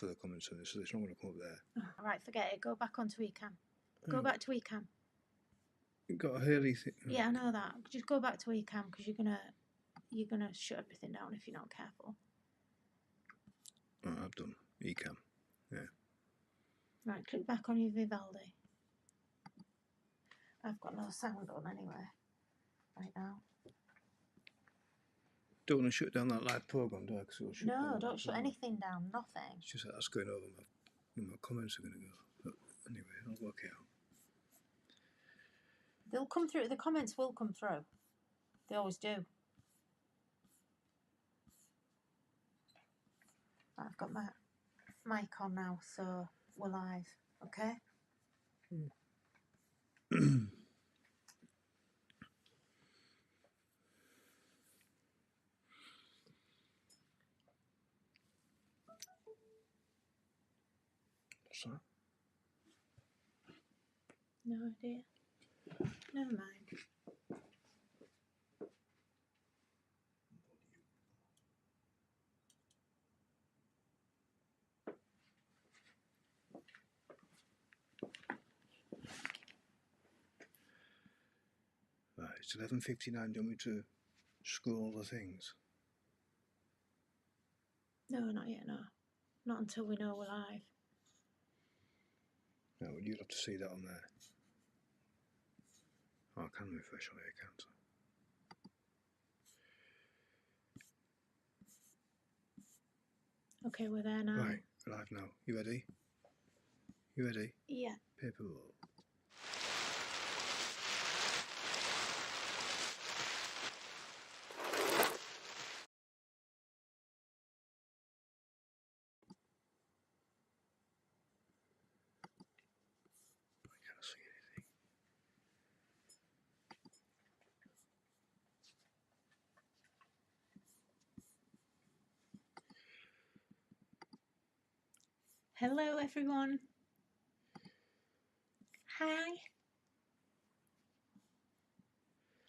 after the comments on this, so it's not going to come up there. Oh, right, forget it. Go back onto eCam. Go back to eCam. You've got a hurley thing. Yeah, I know that. Just go back to eCam because you're gonna shut everything down if you're not careful. Oh, I've done eCam. Yeah. Right, click back on your Vivaldi. I've got no sound on anyway. Right now. Don't want to shut down that live program, do I? No, don't shut anything down. Nothing. It's just that that's going over my comments are going to go. But anyway, I'll work it out. They'll come through. The comments will come through. They always do. I've got my mic on now, so we're live. Okay? What's that? No idea. Never mind. Right, it's 11:59. Do you want me to scroll the things? No, not yet, no. Not until we know we're live. No, you'll have to see that on there. Oh, I can refresh on here, can't I? Okay, we're there now. Right, live now. You ready? You ready? Yeah. Paper roll. I can't see anything. Hello, everyone. Hi.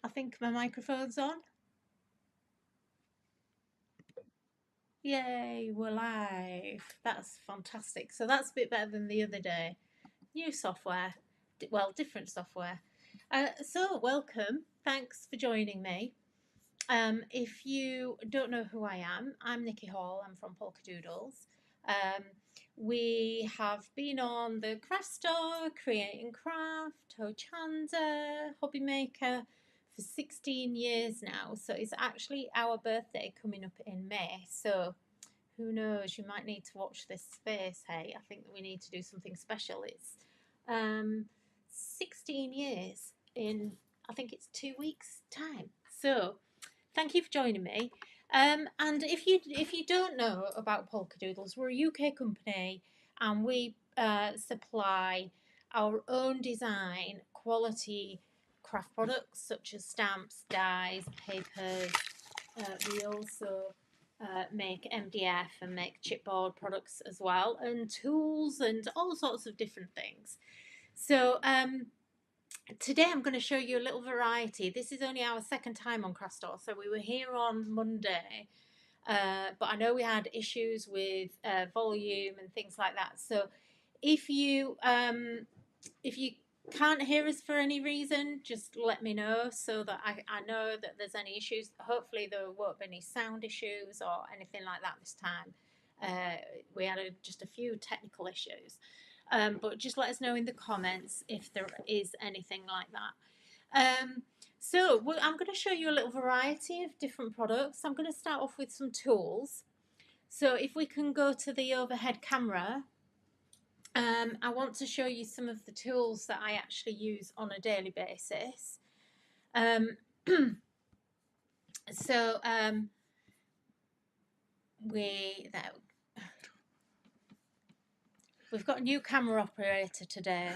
I think my microphone's on. Yay, we're live. That's fantastic. So that's a bit better than the other day. New software. Well, different software. So welcome. Thanks for joining me. If you don't know who I am, I'm Nikki Hall. I'm from Polkadoodles. We have been on the craft store, Creating Craft, Hochanda, Hobby Maker for 16 years now. So it's actually our birthday coming up in May. So who knows, you might need to watch this space. Hey, I think that we need to do something special. It's 16 years in, I think it's 2 weeks' time. So thank you for joining me. And if you don't know about Polkadoodles, we're a UK company and we supply our own design quality craft products such as stamps, dies, papers. We also make MDF and make chipboard products as well, and tools and all sorts of different things. So today I'm going to show you a little variety. This is only our second time on Craft Store, so we were here on Monday, but I know we had issues with volume and things like that. So if you can't hear us for any reason, just let me know so that I know that there's any issues. Hopefully there won't be any sound issues or anything like that this time. We had just a few technical issues. But just let us know in the comments if there is anything like that. So I'm going to show you a little variety of different products. I'm going to start off with some tools. So if we can go to the overhead camera, I want to show you some of the tools that I actually use on a daily basis. We've got a new camera operator today,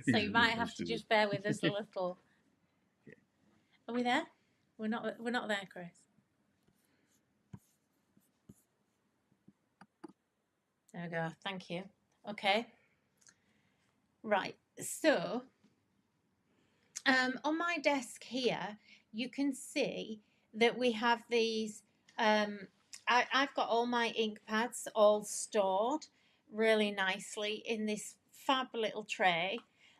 so you might have to just bear with us a little. Are we there? We're not there, Chris. There we go. Thank you. Okay. Right. So, on my desk here, you can see that we have these. I've got all my ink pads all stored really nicely in this fab little tray.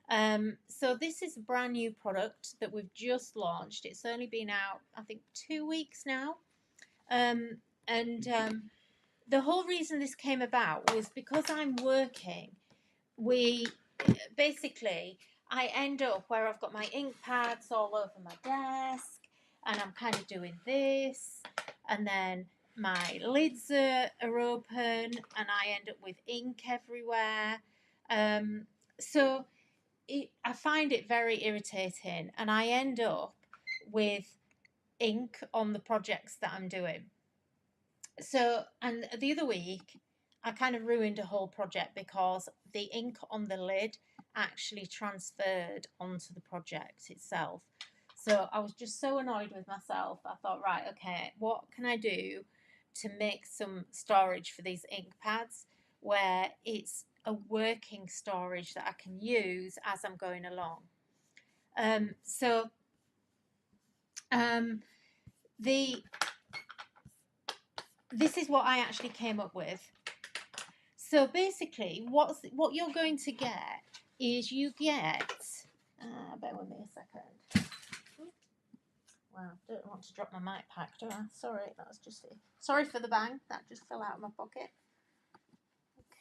So this is a brand new product that we've just launched. It's only been out, I think, 2 weeks now. Um, and the whole reason this came about was because I'm working. We basically, I end up where I've got my ink pads all over my desk, and I'm kind of doing this, and then my lids are open, and I end up with ink everywhere. So I find it very irritating, and I end up with ink on the projects that I'm doing. So, and the other week, I kind of ruined a whole project because the ink on the lid actually transferred onto the project itself. So I was just so annoyed with myself. I thought, right, okay, what can I do to make some storage for these ink pads where it's a working storage that I can use as I'm going along? So um, the this is what I actually came up with. So basically, what you're going to get is you get. Bear with me a second. Wow, don't want to drop my mic pack, do I? Sorry, that was just. Sorry for the bang. That just fell out of my pocket.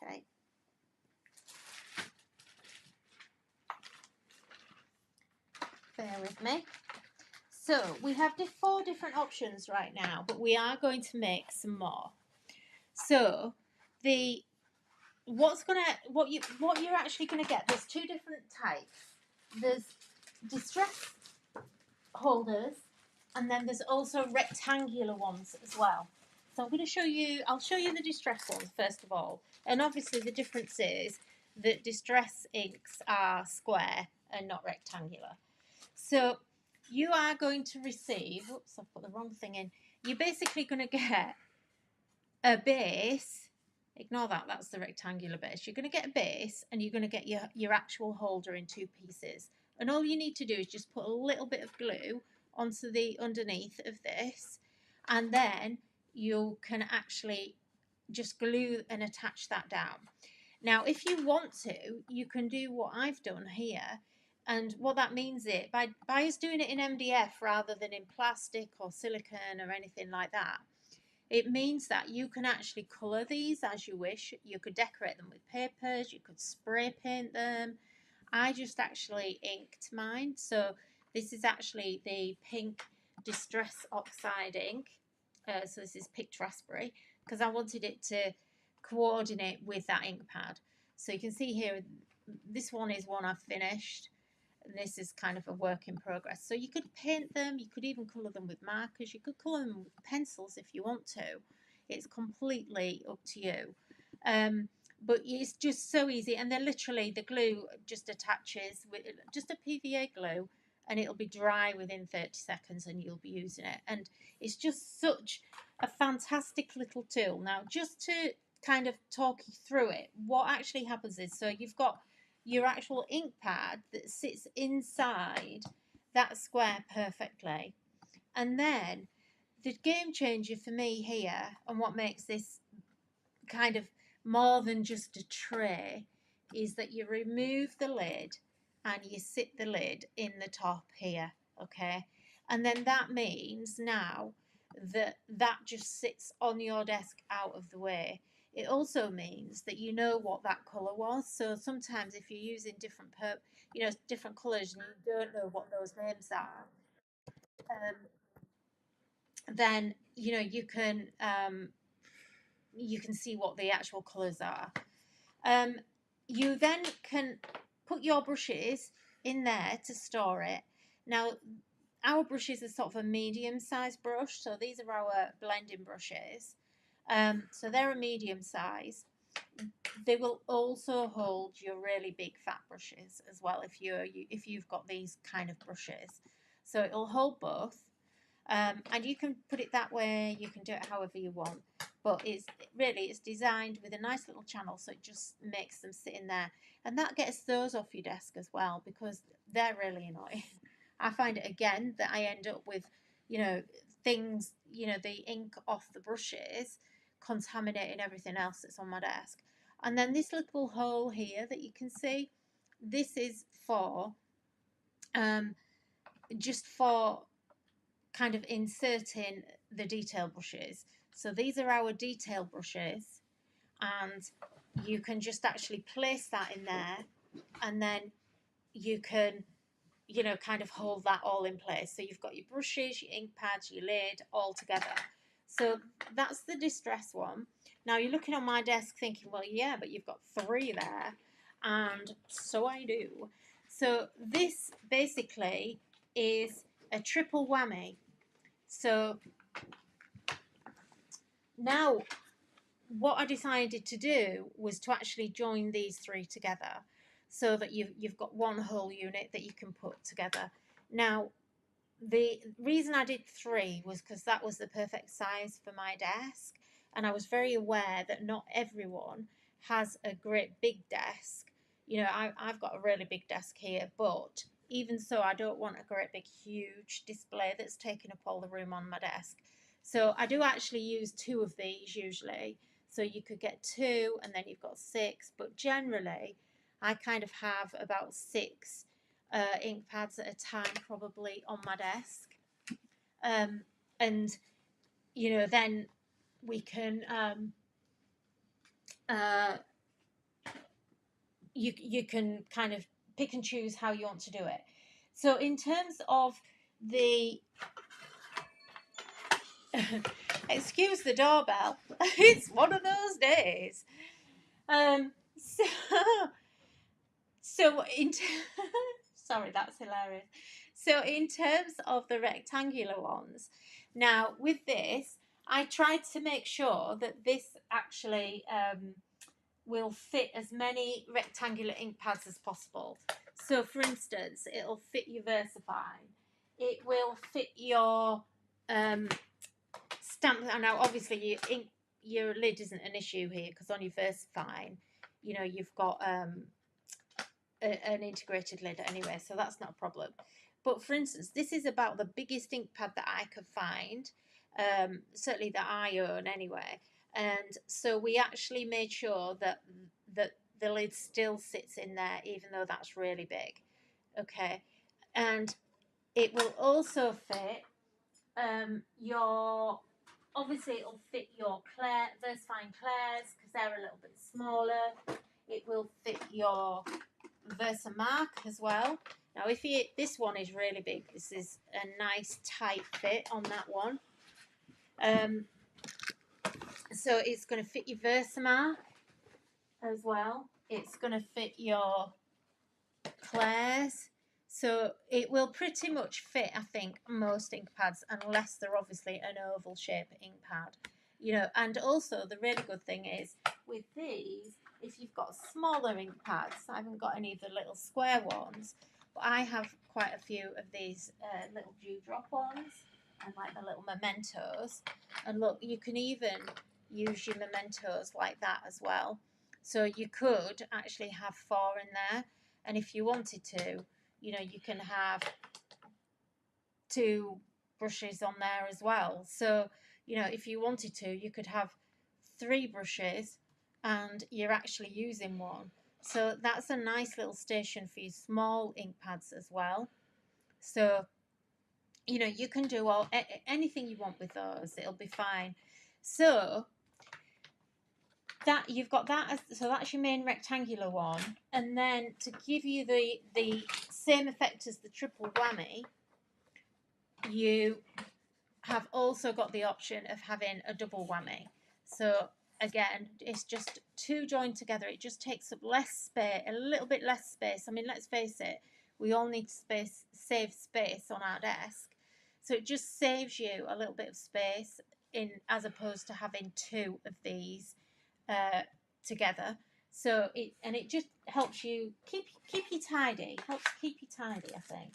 Okay. Bear with me. So we have 4 different options right now, but we are going to make some more. So the what you're actually gonna get, there's 2 different types. There's distress holders, and then there's also rectangular ones as well. So I'll show you the distress ones first of all. And obviously the difference is that distress inks are square and not rectangular. So you are going to receive, oops, I've put the wrong thing in. You're basically going to get a base. Ignore that, that's the rectangular base. You're going to get a base, and you're going to get your actual holder in 2 pieces. And all you need to do is just put a little bit of glue onto the underneath of this, and then you can actually just glue and attach that down. Now, if you want to, you can do what I've done here. And what that means is, by us doing it in MDF rather than in plastic or silicone or anything like that, it means that you can actually colour these as you wish. You could decorate them with papers, you could spray paint them. I just actually inked mine. So this is actually the pink Distress Oxide ink. So this is picked raspberry, because I wanted it to coordinate with that ink pad. So you can see here, this one is one I've finished. And this is kind of a work in progress. So you could paint them, you could even colour them with markers, you could colour them with pencils if you want to. It's completely up to you. But it's just so easy, and they're literally, the glue just attaches with just a PVA glue, and it'll be dry within 30 seconds and you'll be using it. And it's just such a fantastic little tool. Now, just to kind of talk you through it, what actually happens is, so you've got your actual ink pad that sits inside that square perfectly. And then the game changer for me here, and what makes this kind of more than just a tray, is that you remove the lid and you sit the lid in the top here, okay? And then that means now that just sits on your desk out of the way. It also means that you know what that colour was. So sometimes if you're using different colours and you don't know what those names are, then you can see what the actual colours are. You then can put your brushes in there to store it. Now, our brushes are sort of a medium-sized brush, so these are our blending brushes. So they're a medium size. They will also hold your really big fat brushes as well if you've got these kind of brushes. So it'll hold both. And you can put it that way, you can do it however you want, but it's designed with a nice little channel, so it just makes them sit in there, and that gets those off your desk as well, because they're really annoying. I find it again that I end up with things, you know, the ink off the brushes, contaminating everything else that's on my desk. And then this little hole here that you can see, this is for just for kind of inserting the detail brushes. So these are our detail brushes, and you can just actually place that in there, and then you can, you know, kind of hold that all in place. So you've got your brushes, your ink pads, your lid all together. So that's the distress one. Now you're looking on my desk thinking, well, yeah, but you've got 3 there. And so I do. So this basically is a triple whammy. So now what I decided to do was to actually join these 3 together so that you've got one whole unit that you can put together. Now, the reason I did 3 was because that was the perfect size for my desk, and I was very aware that not everyone has a great big desk. You know, I've got a really big desk here, but even so, I don't want a great big huge display that's taking up all the room on my desk. So I do actually use 2 of these usually. So you could get 2 and then you've got 6, but generally I kind of have about 6 ink pads at a time probably on my desk. And, you know, then we can, you can kind of pick and choose how you want to do it. So in terms of the, excuse the doorbell, it's one of those days. So, so in sorry, that's hilarious. So in terms of the rectangular ones, now with this, I tried to make sure that this actually will fit as many rectangular ink pads as possible. So for instance, it'll fit your VersaFine. It will fit your stamp. Now obviously your lid isn't an issue here because on your VersaFine, you know, you've got an integrated lid anyway, so that's not a problem. But for instance, this is about the biggest ink pad that I could find, certainly that I own anyway. And so we actually made sure that the lid still sits in there, even though that's really big. Okay, and it will also fit your. Obviously, it'll fit your VersaFine Clairs because they're a little bit smaller. It will fit your Versamark as well. Now, if this one is really big, this is a nice tight fit on that one. So it's going to fit your Versamark as well. It's going to fit your Clairs. So it will pretty much fit, I think, most ink pads, unless they're obviously an oval shape ink pad. You know, and also the really good thing is with these, if you've got smaller ink pads, I haven't got any of the little square ones, but I have quite a few of these little dewdrop ones and like the little mementos. And look, you can even use your mementos like that as well. So you could actually have 4 in there, and if you wanted to, you know, you can have 2 brushes on there as well. So, you know, if you wanted to, you could have 3 brushes and you're actually using 1. So that's a nice little station for your small ink pads as well. So, you know, you can do anything you want with those. It'll be fine. So that you've got that so that's your main rectangular one, and then to give you the same effect as the triple whammy, you have also got the option of having a double whammy. So again, it's just 2 joined together. It just takes up less space, a little bit less space. I mean, let's face it, we all need save space on our desk. So it just saves you a little bit of space as opposed to having 2 of these together. So it just helps you keep you tidy. Helps keep you tidy, I think.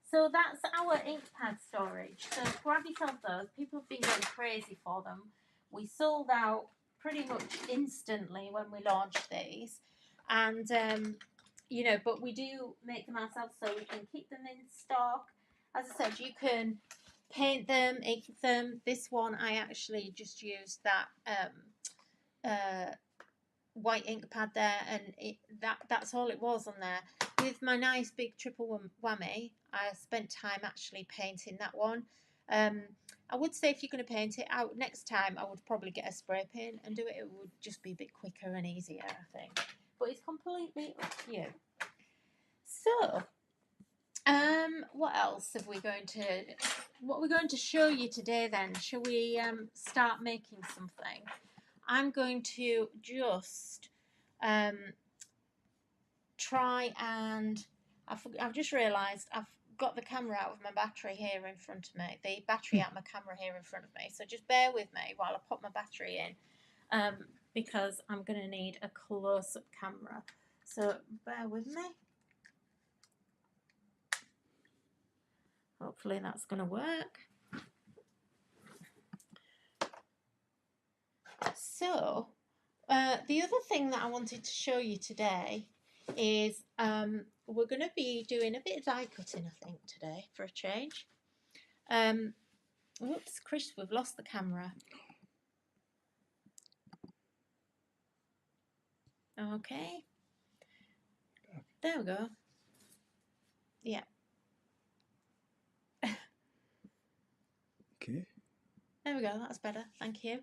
So that's our ink pad storage. So grab yourself those. People have been going crazy for them. We sold out pretty much instantly when we launched these, and you know, but we do make them ourselves so we can keep them in stock. As I said, you can paint them, ink them. This one I actually just used that white ink pad there, and that's all it was on there. With my nice big triple whammy, I spent time actually painting that one. I would say if you're going to paint it out next time, I would probably get a spray paint and do it. It would just be a bit quicker and easier, I think. But it's completely up to you. So, what else have we going to? What we're going to show you today? Then, shall we start making something? I'm going to just try and I've just realised I've got the camera out of my battery here in front of me. The battery out of my camera here in front of me. So just bear with me while I pop my battery in, because I'm going to need a close-up camera. So bear with me. Hopefully that's going to work. So the other thing that I wanted to show you today is we're going to be doing a bit of die cutting, I think, today for a change. Whoops, Chris, we've lost the camera. Okay. There we go. Yeah. Okay. There we go. That's better. Thank you.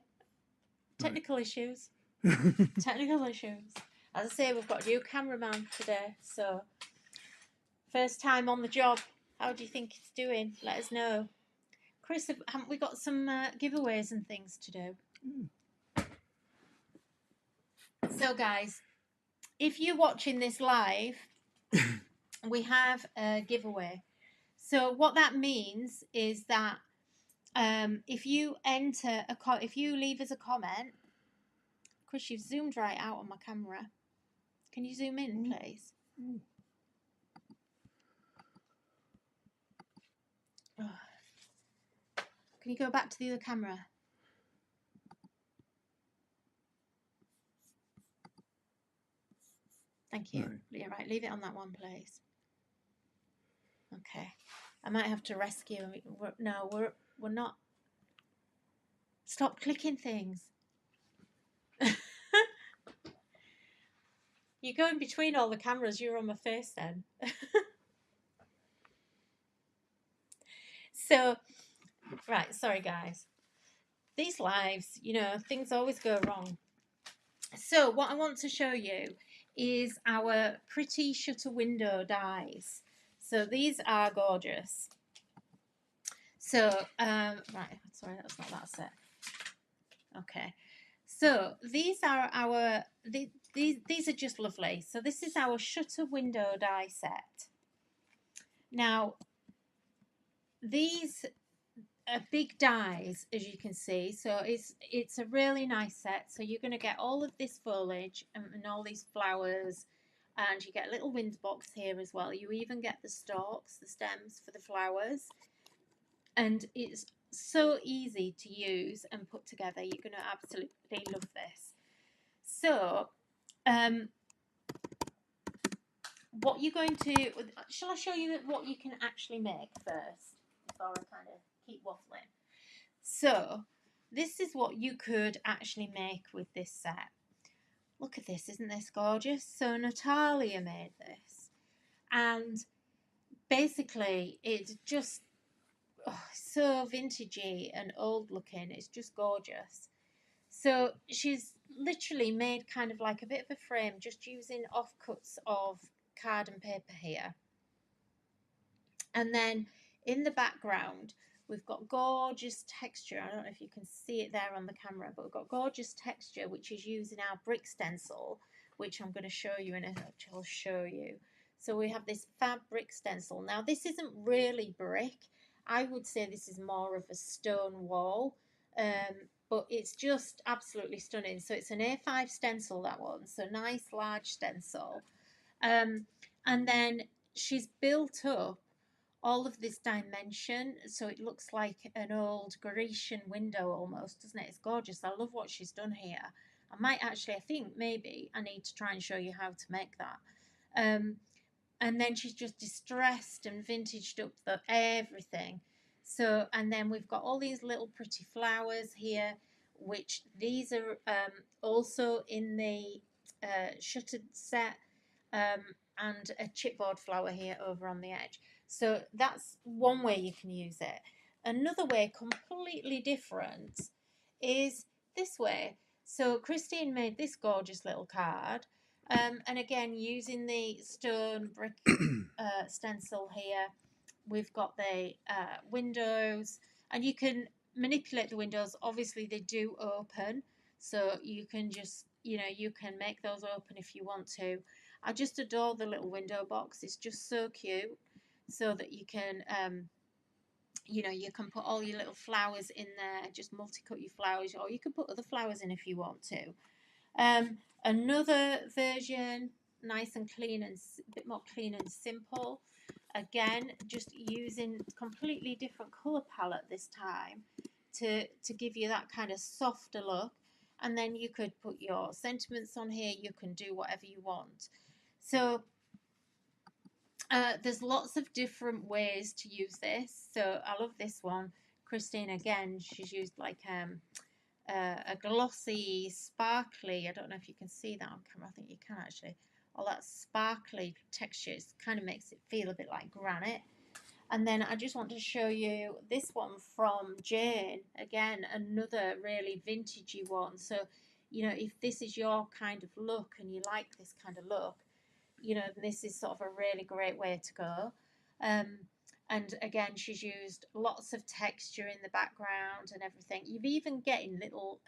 Technical issues. Technical issues. As I say, we've got a new cameraman today, so first time on the job. How do you think it's doing? Let us know. Chris, haven't we got some giveaways and things to do? So, guys, if you're watching this live, we have a giveaway. So what that means is that if you enter if you leave us a comment, Chris, you've zoomed right out on my camera. Can you zoom in, please? Oh. Can you go back to the other camera? Thank you. Right. Yeah, right. Leave it on that one, please. Okay. I might have to rescue. We're not. Stop clicking things. You're going between all the cameras. You're on my face then. So, right. Sorry, guys. These lives, things always go wrong. So what I want to show you is our pretty shutter window dies. So these are gorgeous. So, right, sorry, that's not that set. Okay. So these are our, these are just lovely. So this is our shutter window die set. Now, these are big dies, as you can see. So it's a really nice set. So you're going to get all of this foliage and all these flowers, and you get a little wind box here as well. You even get the stalks, the stems for the flowers, and it's so easy to use and put together. You're going to absolutely love this. So what you're going to, shall I show you what you can actually make first before I kind of keep waffling? So this is what you could actually make with this set. Look at this, isn't this gorgeous? So Natalia made this, and basically it's just so vintagey and old looking. It's just gorgeous. So she's literally made kind of like a bit of a frame, just using offcuts of card and paper here. And then in the background, we've got gorgeous texture. I don't know if you can see it there on the camera, but we've got gorgeous texture, which is using our brick stencil, which I'm going to show you in a which I'll show you. So we have this fab brick stencil. Now, this isn't really brick. I would say this is more of a stone wall, but it's just absolutely stunning. So it's an A5 stencil, that one. So nice, large stencil. And then she's built up all of this dimension, so it looks like an old Grecian window almost, doesn't it? It's gorgeous. I love what she's done here. I might actually, I think maybe I need to try and show you how to make that. And then she's just distressed and vintaged up everything. So, and then we've got all these little pretty flowers here, which these are also in the shuttered set, and a chipboard flower here over on the edge. So that's one way you can use it. Another way, completely different, is this way. So Christine made this gorgeous little card, and again using the stone brick stencil here. We've got the windows, and you can manipulate the windows. Obviously, they do open, so you can just, you can make those open if you want to. I just adore the little window box. It's just so cute, so that you can, you can put all your little flowers in there, just multi-cut your flowers, or you can put other flowers in if you want to. Another version, nice and clean and a bit more clean and simple. Again, just using completely different colour palette this time to give you that kind of softer look. And then you could put your sentiments on here. You can do whatever you want. So there's lots of different ways to use this. So I love this one. Christine, again, she's used like a glossy, sparkly, I don't know if you can see that on camera, I think you can actually, all that sparkly texture kind of makes it feel a bit like granite. And then I just want to show you this one from Jane, again, another really vintagey one. So, if this is your kind of look and you like this kind of look, this is sort of a really great way to go. And again, she's used lots of texture in the background and everything. You've even getting little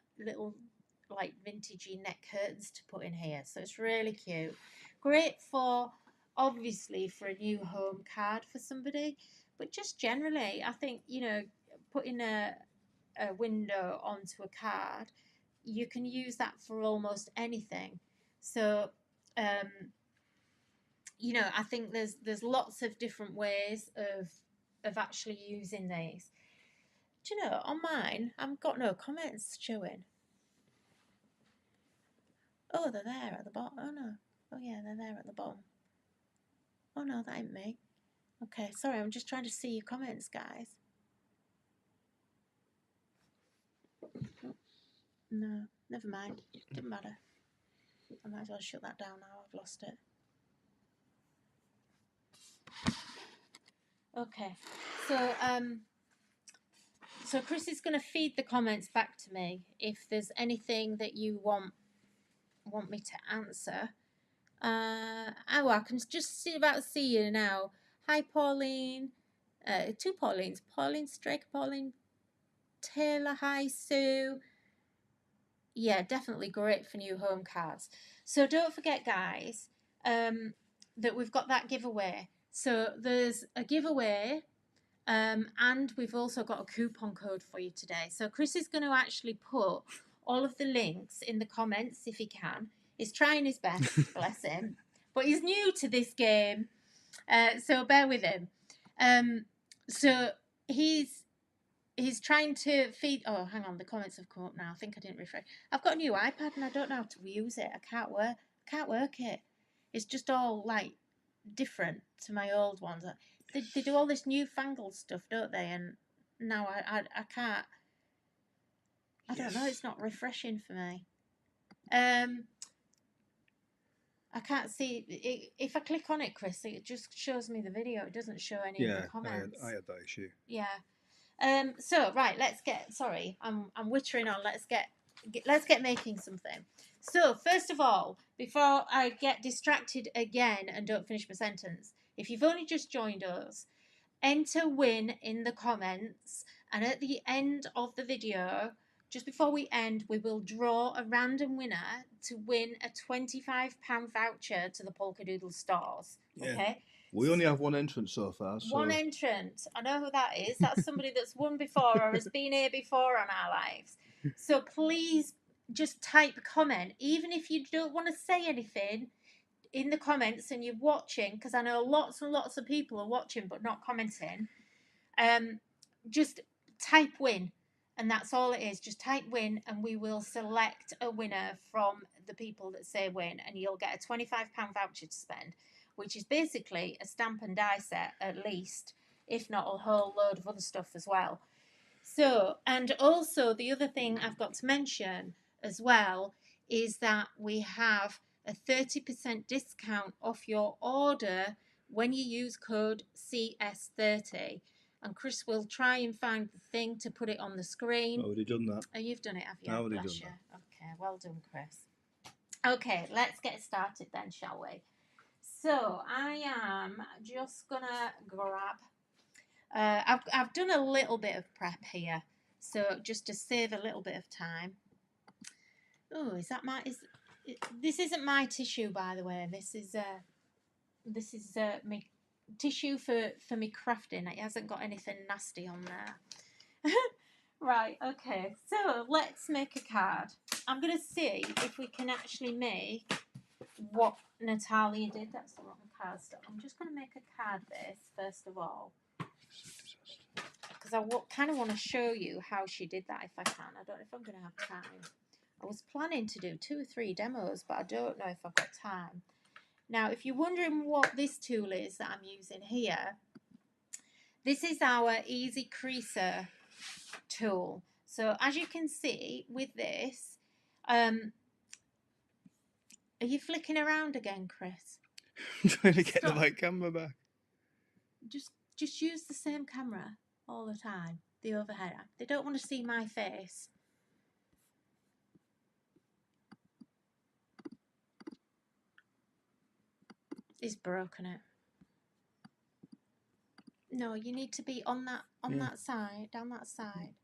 like vintagey neck curtains to put in here. So it's really cute. Great for, obviously, for a new home card for somebody. But just generally, I think, putting a window onto a card, you can use that for almost anything. So, I think there's lots of different ways of actually using these. Do you know, on mine, I've got no comments showing. Oh, they're there at the bottom. Oh, no. Oh, yeah, they're there at the bottom. Oh, no, that ain't me. Okay, sorry, I'm just trying to see your comments, guys. No, never mind. Doesn't matter. I might as well shut that down now. I've lost it. Okay, so Chris is going to feed the comments back to me if there's anything that you want me to answer. I can just see you now. Hi, Pauline. Two Paulines. Pauline Straker, Pauline Taylor. Hi, Sue. Yeah, definitely great for new home cards. So don't forget, guys, that we've got that giveaway. So there's a giveaway, and we've also got a coupon code for you today. So Chris is going to actually put all of the links in the comments if he can. He's trying his best, bless him. But he's new to this game, so bear with him. So he's trying to feed. Oh, hang on, the comments have come up now. I think I didn't refresh. I've got a new iPad and I don't know how to use it. I can't work it. It's just all like different to my old ones. They do all this newfangled stuff, don't they? And now I can't. I don't know. It's not refreshing for me. I can't see it. If I click on it, Chris, it just shows me the video. It doesn't show any of the comments. I had that issue. Yeah. So right, let's get. Sorry, I'm wittering on. Let's get making something. So first of all, before I get distracted again and don't finish my sentence, if you've only just joined us, enter win in the comments, and at the end of the video, just before we end, we will draw a random winner to win a £25 voucher to the Polkadoodles stores. Yeah. Okay. We only have one entrant so far. So. One entrant. I know who that is. That's somebody that's won before or has been here before on our lives. So please just type comment, even if you don't want to say anything in the comments and you're watching, because I know lots and lots of people are watching but not commenting. Just type win, and that's all it is. Just type win, and we will select a winner from the people that say win, and you'll get a £25 voucher to spend, which is basically a stamp and die set at least. if not a whole load of other stuff as well. So, and also the other thing I've got to mention as well is that we have a 30% discount off your order when you use code CS30. And Chris will try and find the thing to put it on the screen. I've already done that. Oh, you've done it, have you? I've already Bless done you. that. Okay, well done, Chris. Okay, let's get started then, shall we? So I am just gonna grab. I've done a little bit of prep here, so just to save a little bit of time. Oh, is that my? This isn't my tissue, by the way. This is my tissue for me crafting. It hasn't got anything nasty on there. Right. Okay. So let's make a card. I'm gonna see if we can actually make what Natalia did. That's the wrong card stuff. I'm just going to make a card base first of all, because I kind of want to show you how she did that if I can. I don't know if I'm going to have time. I was planning to do 2 or 3 demos, but I don't know if I've got time. Now, if you're wondering what this tool is that I'm using here, this is our Easy Creaser tool. So as you can see with this, are you flicking around again, Chris? I'm trying to get the right camera back. Just use the same camera all the time, the overhead. They don't want to see my face. It's broken it. No, you need to be on that side, down that side.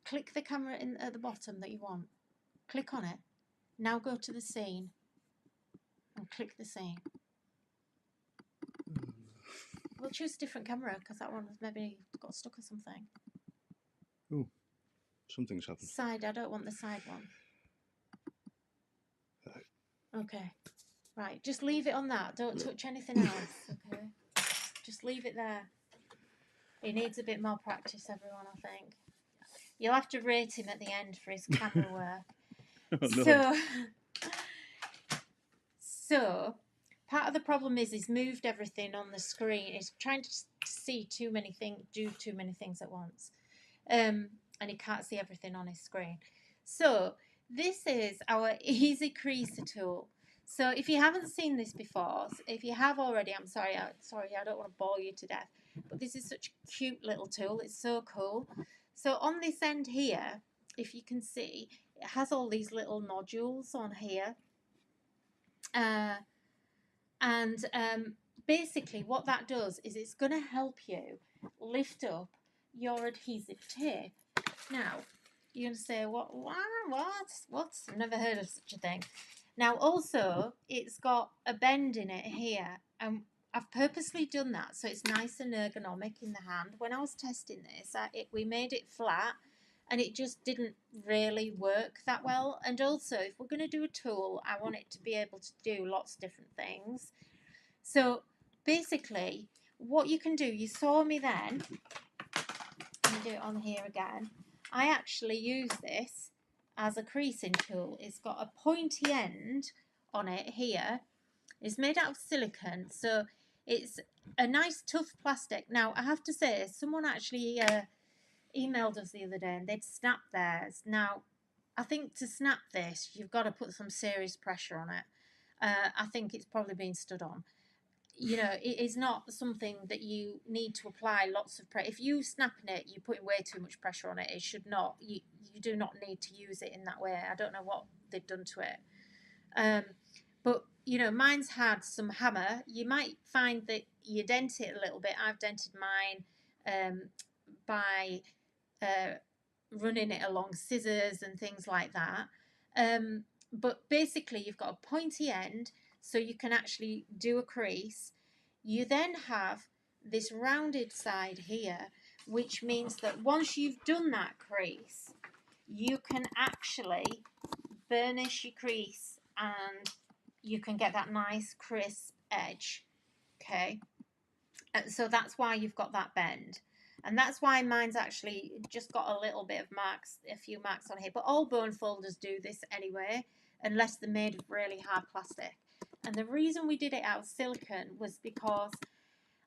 Click the camera in at the bottom that you want. Click on it. Now go to the scene and click the scene. We'll choose a different camera because that one maybe got stuck or something. Oh, something's happened. Side, I don't want the side one. Right. Okay. Right, just leave it on that. Don't touch anything else, okay? Just leave it there. He needs a bit more practice, everyone, I think. You'll have to rate him at the end for his camera work. Oh, no. So part of the problem is he's moved everything on the screen. He's trying to see do too many things at once. And he can't see everything on his screen. So this is our Easy Creaser tool. So if you haven't seen this before, if you have already, I'm sorry, I don't want to bore you to death. But this is such a cute little tool. It's so cool. So on this end here, if you can see, it has all these little nodules on here. Basically what that does is it's going to help you lift up your adhesive tape. Now, you're going to say, what? I've never heard of such a thing. Now, also, it's got a bend in it here, and I've purposely done that so it's nice and ergonomic in the hand. When I was testing this, we made it flat, and it just didn't really work that well. And also, if we're going to do a tool, I want it to be able to do lots of different things. So, basically, what you can do, you saw me then, let me do it on here again. I actually use this as a creasing tool. It's got a pointy end on it here. It's made out of silicone, so it's a nice tough plastic. Now, I have to say, someone actually emailed us the other day and they'd snapped theirs. Now, I think to snap this, you've got to put some serious pressure on it. I think it's probably been stood on. You know, it is not something that you need to apply lots of pressure. If you snapping it, you're putting way too much pressure on it. It should not. You do not need to use it in that way. I don't know what they've done to it. But, you know, mine's had some hammer. You might find that you dent it a little bit. I've dented mine by running it along scissors and things like that. But basically, you've got a pointy end, so you can actually do a crease. You then have this rounded side here, which means that once you've done that crease, you can actually burnish your crease and you can get that nice crisp edge. Okay, so that's why you've got that bend. And that's why mine's actually just got a little bit of marks, a few marks on here. But all bone folders do this anyway, unless they're made of really hard plastic. And the reason we did it out of silicone was because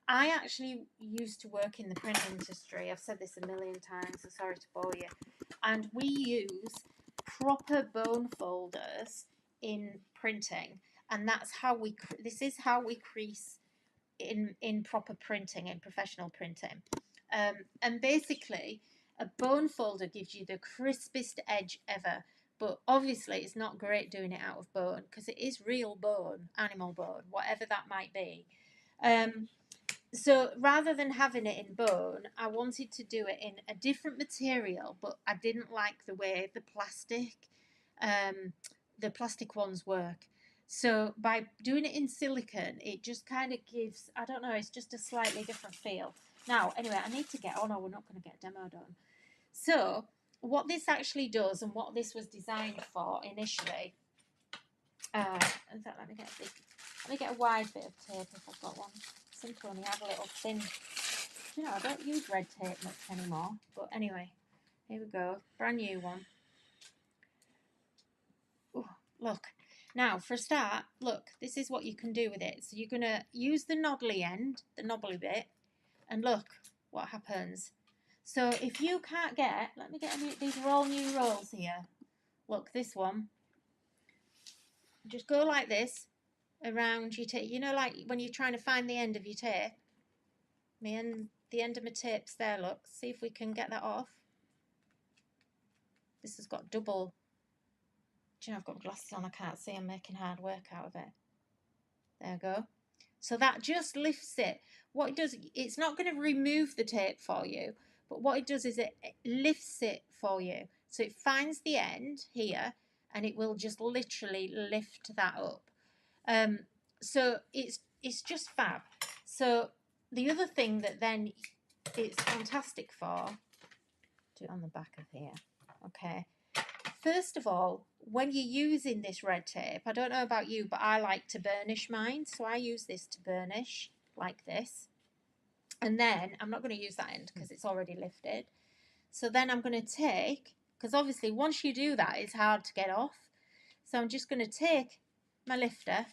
I actually used to work in the print industry. I've said this a million times, so sorry to bore you. And we use proper bone folders in printing, and that's how this is how we crease in proper printing, in professional printing. And basically, a bone folder gives you the crispest edge ever. But obviously, it's not great doing it out of bone because it is real bone, animal bone, whatever that might be. So rather than having it in bone, I wanted to do it in a different material, but I didn't like the way the plastic ones work. So by doing it in silicone, it just kind of gives, I don't know, it's just a slightly different feel. Now, anyway, I need to get on or we're not going to get a demo done. So what this actually does and what this was designed for initially, in fact, let me get a wide bit of tape if I've got one. Simple, only have a little thin. You know, I don't use red tape much anymore. But anyway, here we go. Brand new one. Ooh, look. Now, for a start, look, this is what you can do with it. So you're going to use the knobbly end, the knobbly bit, and look what happens. So if you can't get, let me get these are all new rolls here. Look, this one. Just go like this around your tape. You know, like when you're trying to find the end of your tape. The end of my tape's there, look. See if we can get that off. This has got double. Do you know, I've got glasses on, I can't see. I'm making hard work out of it. There we go. So that just lifts it. What it does, it's not going to remove the tape for you, but what it does is it lifts it for you. So it finds the end here, and it will just literally lift that up. So it's just fab. So the other thing that then it's fantastic for, do it on the back of here, okay. First of all, when you're using this red tape, I don't know about you, but I like to burnish mine. So I use this to burnish like this. And then I'm not going to use that end because it's already lifted. So then I'm going to take, because obviously once you do that, it's hard to get off. So I'm just going to take my lifter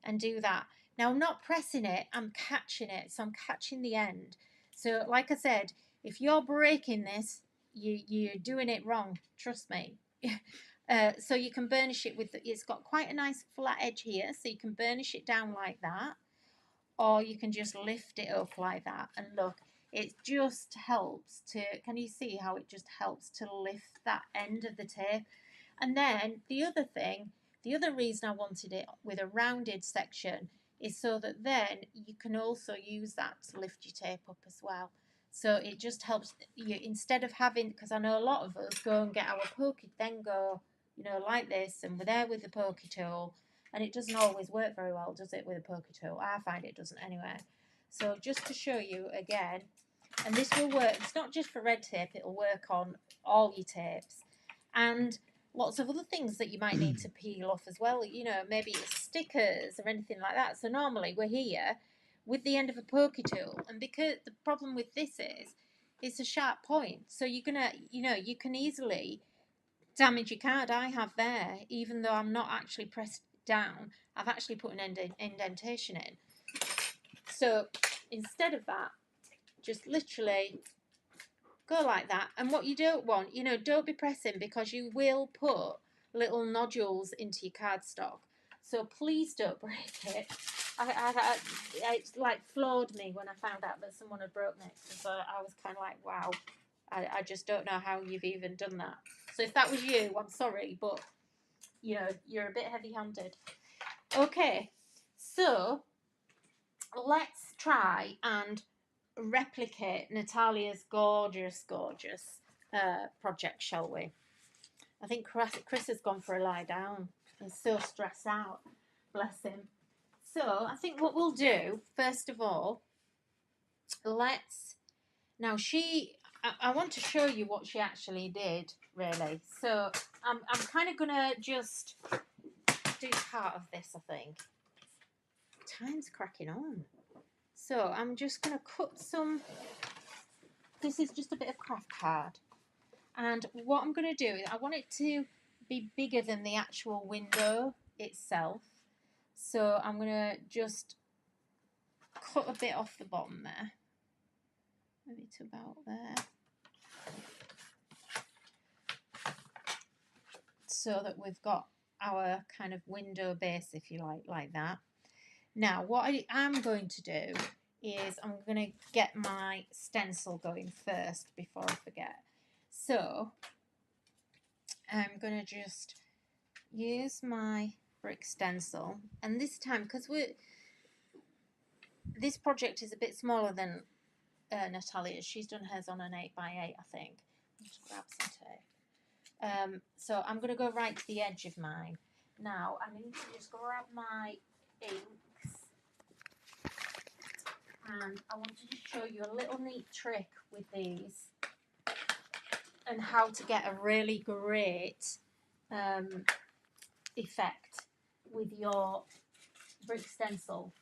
and do that. Now I'm not pressing it, I'm catching it. So I'm catching the end. So like I said, if you're breaking this, you're doing it wrong. Trust me. So you can burnish it with, it's got quite a nice flat edge here, so you can burnish it down like that, or you can just lift it up like that. And look, it just helps to, can you see how it just helps to lift that end of the tape? And then the other thing, the other reason I wanted it with a rounded section is so that then you can also use that to lift your tape up as well. So it just helps you, instead of having, because I know a lot of us go and get our pokey, then go, you know, like this, and we're there with the pokey tool, and it doesn't always work very well, does it, with a pokey tool? I find it doesn't anyway. So just to show you again, and this will work, it's not just for red tape, it'll work on all your tapes, and lots of other things that you might need to peel off as well, you know, maybe it's stickers or anything like that. So normally we're here with the end of a pokey tool, and because the problem with this is it's a sharp point, so you're gonna, you know, you can easily damage your card. I have there, even though I'm not actually pressed down, I've actually put an indentation in. So instead of that, just literally go like that. And what you don't want, you know, don't be pressing, because you will put little nodules into your cardstock. So please don't break it. It's like floored me when I found out that someone had broken it, because I was kind of like, wow, I just don't know how you've even done that. So if that was you, I'm sorry, but you know, you're a bit heavy-handed. Okay, so let's try and replicate Natalia's gorgeous project, shall we? I think Chris has gone for a lie down. He's so stressed out, bless him. So I think what we'll do, first of all, now I want to show you what she actually did, really. So I'm kind of gonna just do part of this, I think. Time's cracking on. So I'm just gonna cut some, this is just a bit of craft card. And what I'm gonna do is I want it to be bigger than the actual window itself. So I'm gonna just cut a bit off the bottom there, maybe to about there, so that we've got our kind of window base, if you like that. Now what I'm going to do is I'm going to get my stencil going first before I forget. So I'm going to just use my brick stencil, and this time, because this project is a bit smaller than Natalia's. She's done hers on an 8x8, I think. I'll just grab some tape. So I'm going to go right to the edge of mine. Now I need to just grab my inks, and I want to just show you a little neat trick with these and how to get a really great effect with your brick stencil.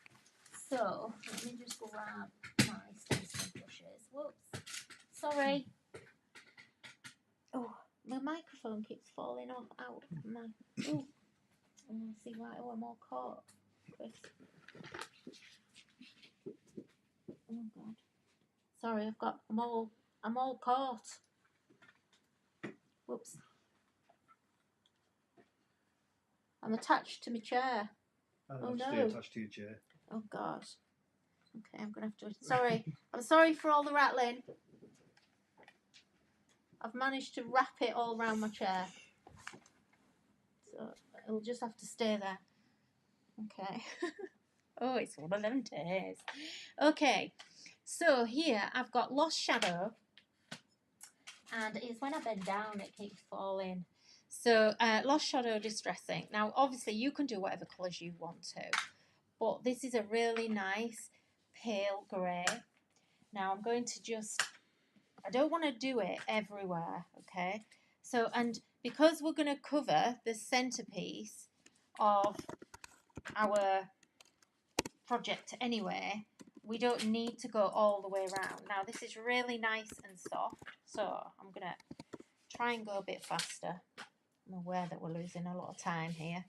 So let me just grab my stencil brushes. Whoops, sorry. Oh, my microphone keeps falling off out of my. Oh, see why? Oh, I'm all caught, Chris. Oh God, sorry. I'm all caught. Whoops. I'm attached to my chair. Oh no! Stay attached to your chair. Oh God. Okay, I'm gonna have to. Sorry, I'm sorry for all the rattling. I've managed to wrap it all around my chair, so it'll just have to stay there. Okay. Oh, it's one of them days. Okay, so here I've got Lost Shadow, and it's when I bend down it keeps falling. So Lost Shadow Distressing. Now, obviously, you can do whatever colours you want to, but this is a really nice pale grey. Now, I'm going to just, I don't want to do it everywhere, okay? So, and because we're going to cover the centrepiece of our project anyway, we don't need to go all the way around. Now, this is really nice and soft, so I'm going to try and go a bit faster. I'm aware that we're losing a lot of time here.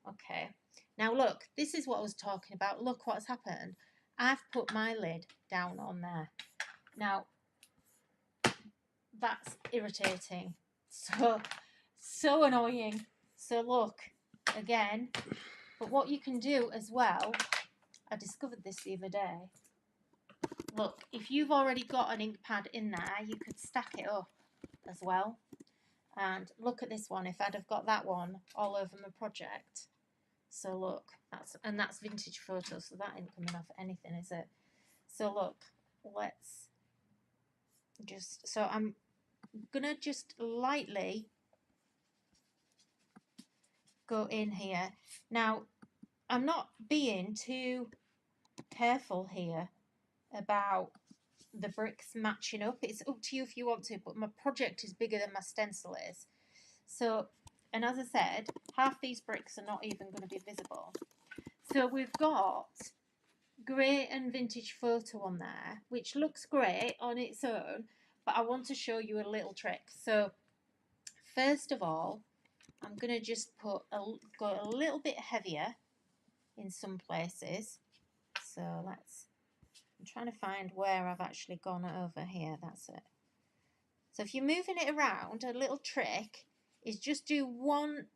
Okay. Now, look, this is what I was talking about. Look what's happened. I've put my lid down on there. Now, that's irritating. So annoying. So look, again, but what you can do as well, I discovered this the other day. Look, if you've already got an ink pad in there, you could stack it up as well. And look at this one, if I'd have got that one all over my project. So look, that's vintage photos, so that ain't coming off anything, is it? So look, let's just, so I'm gonna just lightly go in here. Now, I'm not being too careful here about the bricks matching up. It's up to you if you want to, but my project is bigger than my stencil is. So, and as I said, half these bricks are not even going to be visible. So we've got grey and vintage photo on there, which looks great on its own, but I want to show you a little trick. So first of all, I'm going to just go a little bit heavier in some places. So I'm trying to find where I've actually gone over here. That's it. So if you're moving it around, a little trick is just do one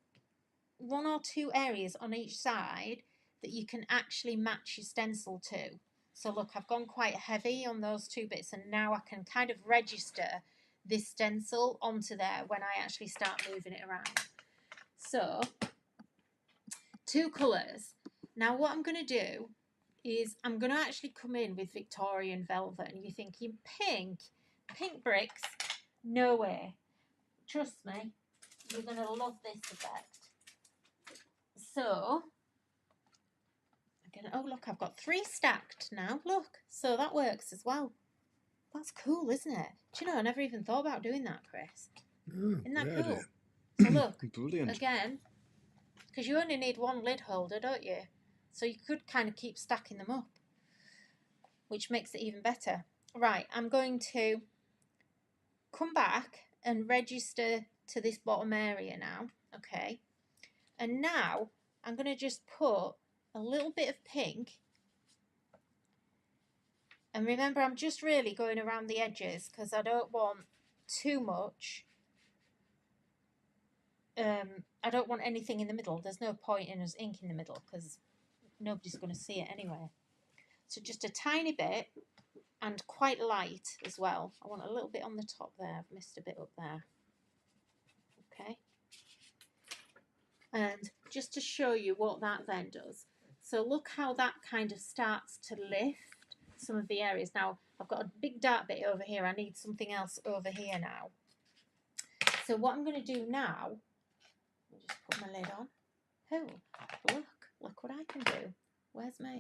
or two areas on each side that you can actually match your stencil to. So look, I've gone quite heavy on those two bits, and now I can kind of register this stencil onto there when I actually start moving it around. So, two colours. Now what I'm going to do is I'm going to actually come in with Victorian Velvet, and you're thinking pink bricks? No way. Trust me, you're going to love this effect. So, again, oh look, I've got 3 stacked now, look, so that works as well. That's cool, isn't it? Do you know, I never even thought about doing that, Chris. Oh, isn't that yeah, cool? So look, brilliant. Again, because you only need 1 lid holder, don't you? So you could kind of keep stacking them up, which makes it even better. Right, I'm going to come back and register to this bottom area now, okay? And now I'm going to just put a little bit of pink And remember, I'm just really going around the edges because I don't want too much. I don't want anything in the middle. There's no point in us ink in the middle because nobody's going to see it anyway. So just a tiny bit and quite light as well. I want a little bit on the top there. I've missed a bit up there. Okay. And just to show you what that then does. So look how that kind of starts to lift some of the areas. Now, I've got a big dark bit over here. I need something else over here now. So what I'm going to do now, let me just put my lid on. Oh, look what I can do. Where's my...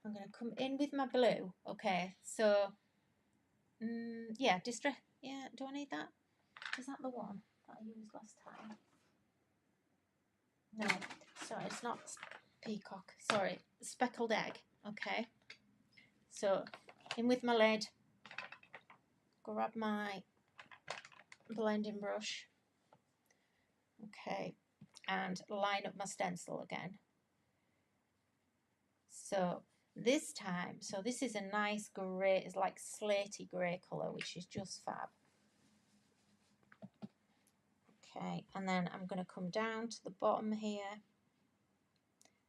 I'm going to come in with my blue. Okay, so, yeah, distress. Yeah, do I need that? Is that the one that I used last time? No, sorry, it's not peacock. Sorry, speckled egg. Okay, so in with my lid, grab my blending brush. Okay, and line up my stencil again. So this time, so this is a nice grey, it's like slaty grey colour, which is just fab. Okay, and then I'm going to come down to the bottom here,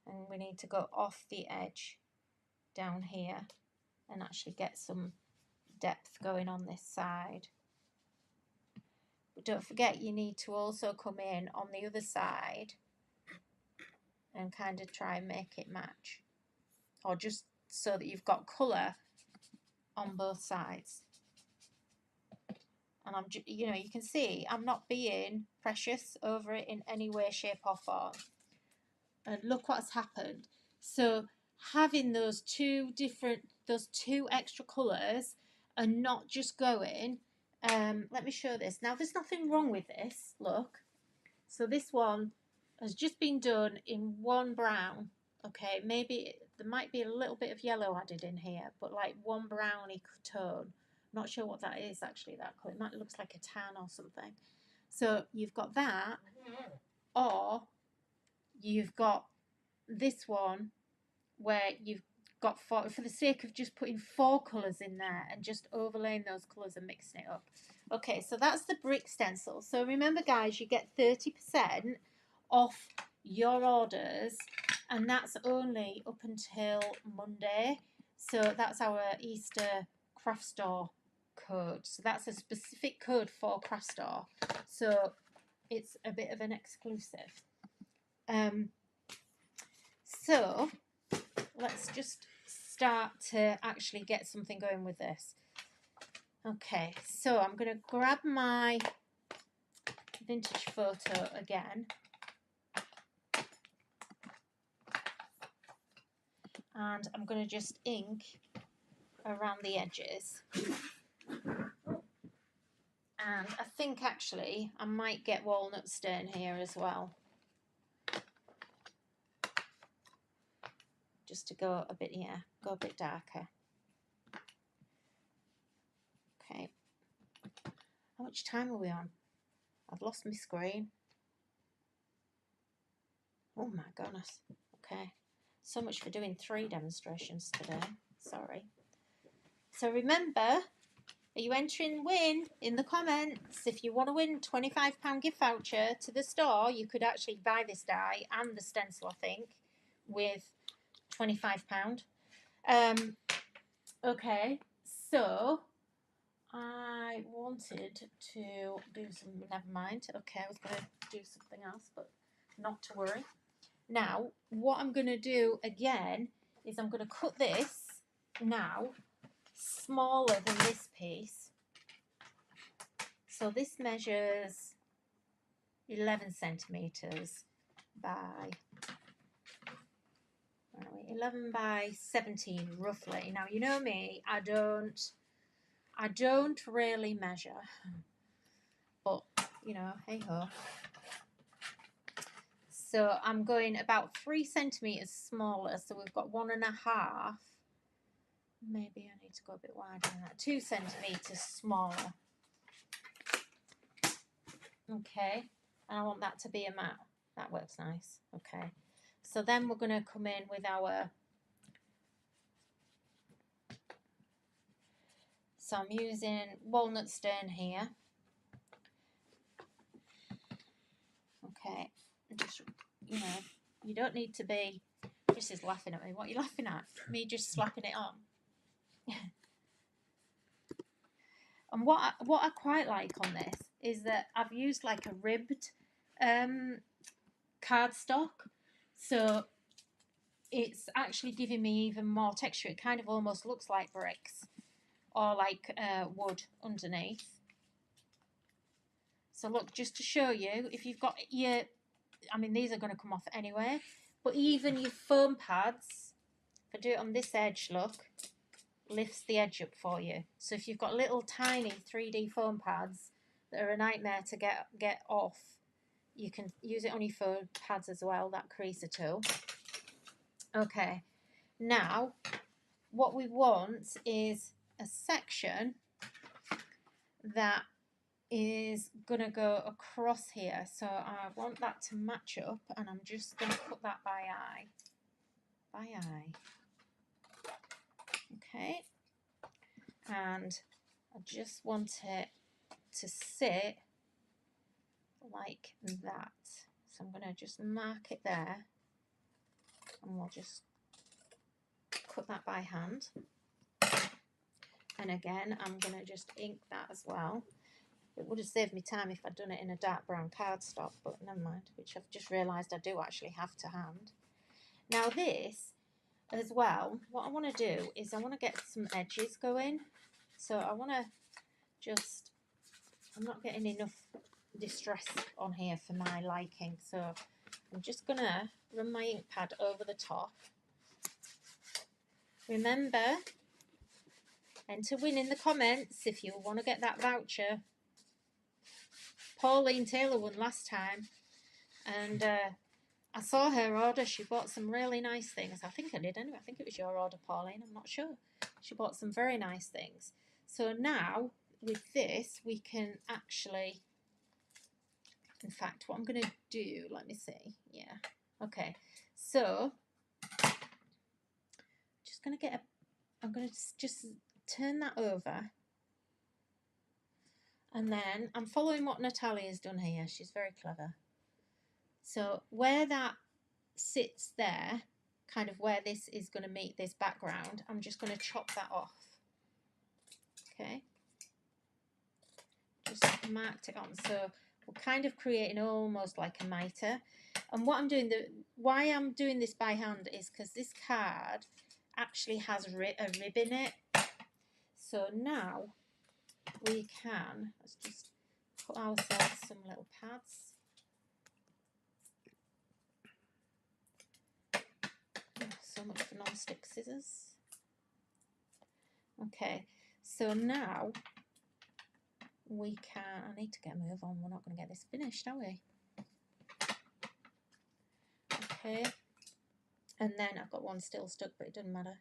and we need to go off the edge down here and actually get some depth going on this side. But don't forget, you need to also come in on the other side and kind of try and make it match, or just so that you've got colour on both sides. And I'm, you know, you can see I'm not being precious over it in any way, shape or form. And look what's happened. So having those two extra colours and not just going, let me show this. Now there's nothing wrong with this, look. So this one has just been done in one brown. Okay, maybe there might be a little bit of yellow added in here, but like one browny tone. Not sure what that is actually, that colour. It might look like a tan or something. So you've got that, or you've got this one where you've got for the sake of just putting 4 colours in there and just overlaying those colours and mixing it up. Okay, so that's the brick stencil. So remember guys, you get 30% off your orders, and that's only up until Monday. So that's our Easter craft store code. So that's a specific code for craft store. So it's a bit of an exclusive. So let's just start to actually get something going with this. Okay, so I'm going to grab my vintage photo again. And I'm going to just ink around the edges. And I think actually I might get walnut stain here as well. Just to go a bit, yeah, go a bit darker. Okay. How much time are we on? I've lost my screen. Oh my goodness. Okay. So much for doing 3 demonstrations today. Sorry. So remember, are you entering win in the comments? If you want to win £25 gift voucher to the store, you could actually buy this die and the stencil, I think, with £25. Okay, so I wanted to do some, never mind. Okay, I was going to do something else, but not to worry. Now, what I'm going to do again is I'm going to cut this now smaller than this piece. So this measures 11 centimetres by 11 by 17 roughly. Now you know me, I don't really measure, but you know, hey ho. So I'm going about 3 centimetres smaller, so we've got 1.5. Maybe I need to go a bit wider than that. 2 centimetres smaller. Okay, and I want that to be a mat. That works nice. Okay, so then we're going to come in with our So I'm using walnut stain here. Okay, just, you know, you don't need to be. Chris is laughing at me. What are you laughing at? Me just slapping it on. And what I quite like on this is that I've used like a ribbed cardstock, so it's actually giving me even more texture. It kind of almost looks like bricks or like wood underneath. So look, just to show you, if you've got your, I mean, these are going to come off anyway, but even your foam pads, if I do it on this edge, look, lifts the edge up for you. So if you've got little tiny 3D foam pads that are a nightmare to get off, you can use it on your foam pads as well, that creaser tool. Okay, now what we want is a section that is gonna go across here, so I want that to match up, and I'm just gonna cut that by eye. Okay, and I just want it to sit like that, so I'm gonna just mark it there, and we'll just cut that by hand. And again, I'm gonna just ink that as well. It would have saved me time if I'd done it in a dark brown cardstock, but never mind, which I've just realised I do actually have to hand. Now this, as well, what I want to do is I want to get some edges going. So I want to just, I'm not getting enough distress on here for my liking, so I'm just going to run my ink pad over the top. Remember, enter win in the comments if you want to get that voucher. Pauline Taylor won last time, and I saw her order. She bought some really nice things. I think I did anyway. I think it was your order, Pauline. I'm not sure. She bought some very nice things. So now with this, we can actually, in fact, what I'm going to do, let me see. Yeah. Okay. So just going to get a, I'm going to just turn that over. And then I'm following what Natalia's done here. She's very clever. So where that sits there, kind of where this is going to meet this background, I'm just going to chop that off. Okay. Just marked it on. So we're kind of creating almost like a mitre. And what I'm doing, why I'm doing this by hand is because this card actually has a rib in it. So now we can, let's just put ourselves some little pads. So much for non-stick scissors. Okay, so now we can, I need to get a move on, we're not going to get this finished, are we? Okay, and then I've got one still stuck, but it doesn't matter.